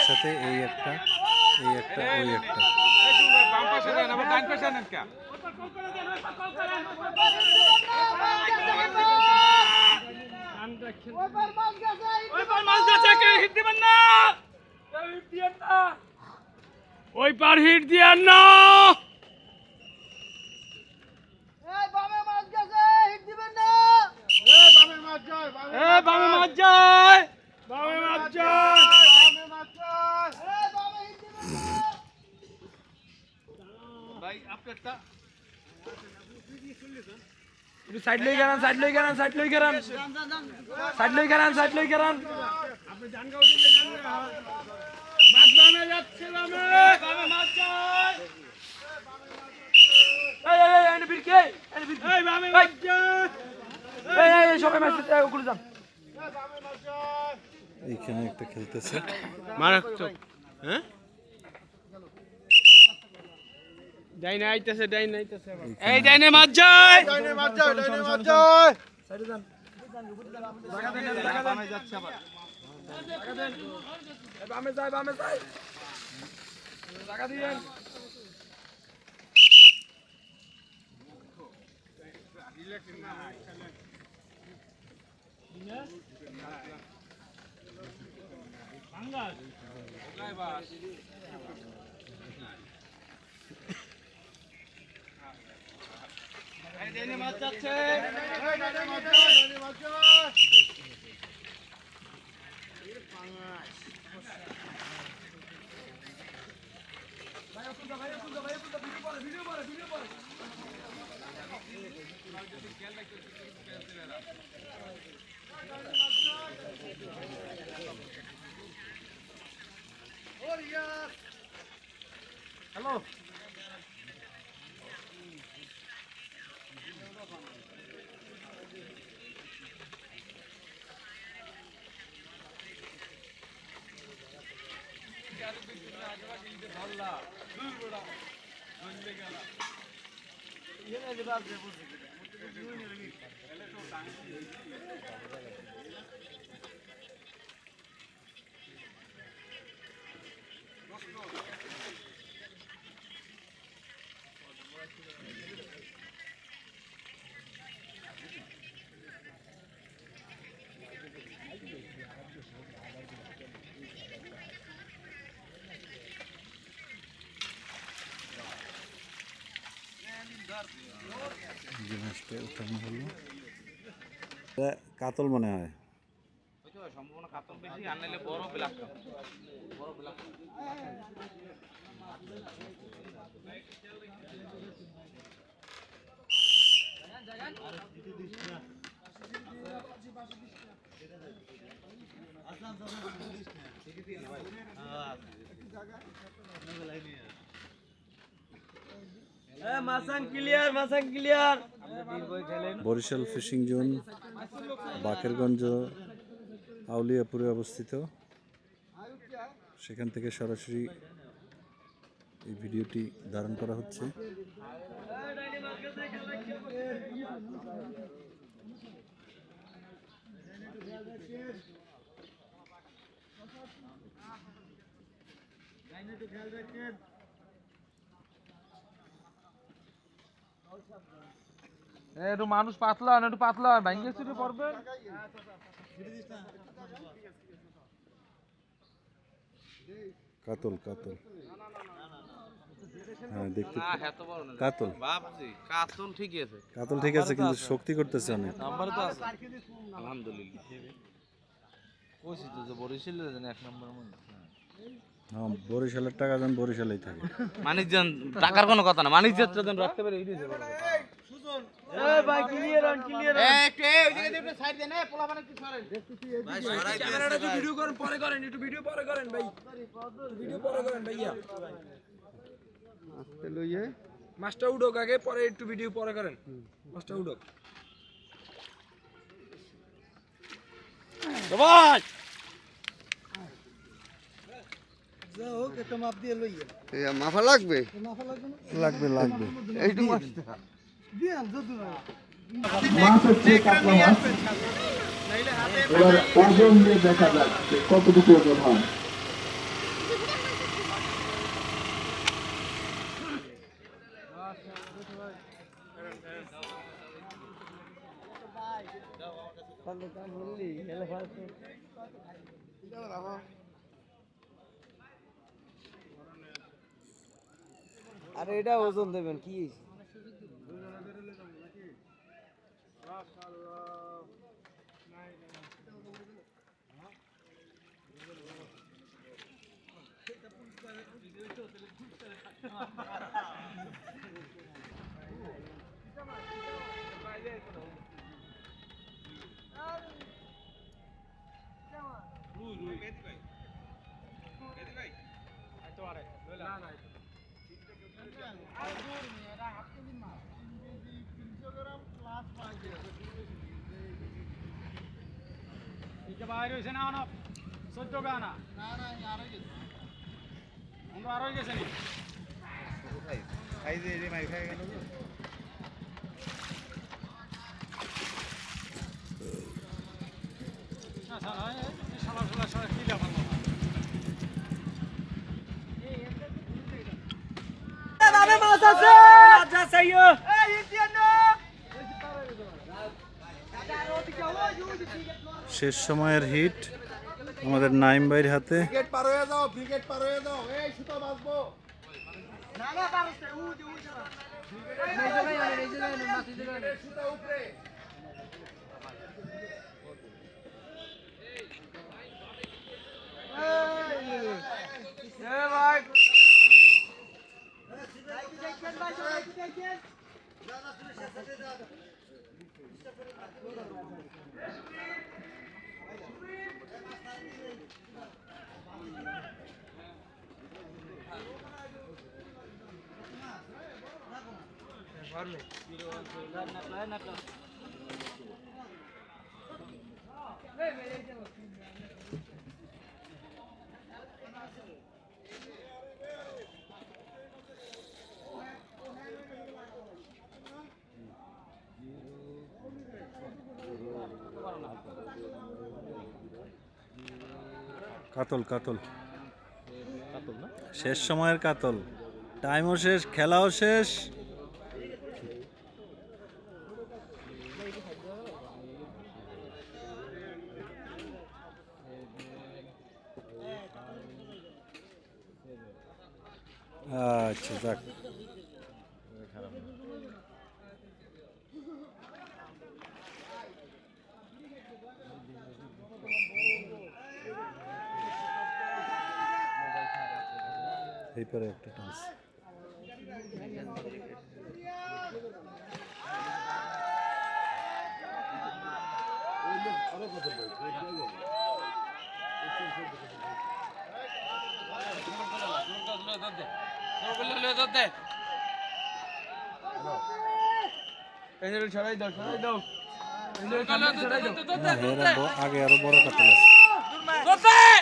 একসাথে এই একটা ওই একটা। ওই পার হিট দিয়ান না। বামে মাছ যায়। সাইড লই গেরান। আপনি জান গাও দিকে যান। মাছ বামে যাচ্ছে, বামে মাছ যায়। এনে বিরকে, বামে মাছ যায়। সবাই মাছ ওগুলো যান। এইখানে একটা খেলতেছে মারাত্মক। হ্যাঁ, ডাইনে আইতাছে। এই ডাইনে মাছ যায়। সাইডে যান। জায়গা দেন। বামে যাচ্ছে আবার। জায়গা দেন। বামে যায়। জায়গা দিয়েন। মাছ যাচ্ছে। হ্যালো, মাছটা উঠানো হলো। কাতল মনে হয়। সম্পূর্ণ কাতল বেশি, আর নাইলে বড় black. Barishal fishing zone Bakerganj আউলিয়াপুরে অবস্থিত। সেখান থেকে সরাসরি এই ভিডিওটি ধারণ করা হচ্ছে। একটু মানুষ পাতলা, একটু পাতলা ভাঙ্গে চুরি পড়বে। কাতল হ্যাঁ, দেখতে কাতল ঠিকই আছে। কাতল ঠিক আছে, কিন্তু শক্তি করতেছে অনেক। নাম্বার তো আছে আলহামদুলিল্লাহ। কইছি তো যে বরিশালের জন্য এক নম্বর মধ্যে। হ্যাঁ, বরিশালের টাকা যেন বরিশালেই থাকে। মানিকজন টাকার কোনো কথা না, মানিকজন যেন রাখতে পারে এই দিয়েছে। এই ভাই ক্লিয়ার অন। একটু ওই দিকে একটু সাইড দেন। পোলা বানাতে সরেন ভাই, সরাই ক্যামেরাটা একটু ভিডিও করেন, পরে করেন। একটু ভিডিও পরে করেন ভাই, ভিডিও পরে করেন ভাইয়া। আস্তে লইয়ে মাছটা উড়োক আগে, পরে একটু ভিডিও পরে করেন। মাছটা উড়োক ভাই। যাও একটা মাপ দিয়ে লইয়ে। এই মাফা লাগবে। লাগবে এইটু মাছটা দিয়ান যদু মাছ হচ্ছে কাতলা মাছ। এবার ওজন দিয়ে দেখা যাচ্ছে কতটুকু ওজন হয়। আরে এটা ওজন দেবেন কি বাইরে হয়েছে না 14 গানা আমরা আরো গেছে নি খাই দিয়ে মাই খাই গেল না শালা শালা কি লাভ দাদা মাছ আছে যা চাইও এই ইন্ডিয়ানো শেষ সময়ের হিট আমাদের নাইম ভাইয়ের হাতে। ক্রিকেট পার হয়ে যাও, ক্রিকেট পার হয়ে যাও। এই সুতো বাঁচবো। না না পারছে উ যে সুতো উপরে। ভাই কাতল কাতল শেষ সময়ের কাতল, টাইমও শেষ, খেলাও শেষ। আচ্ছা যাক, এই পরে একটা টান্স। আগে আরো বড় কাতল আছে।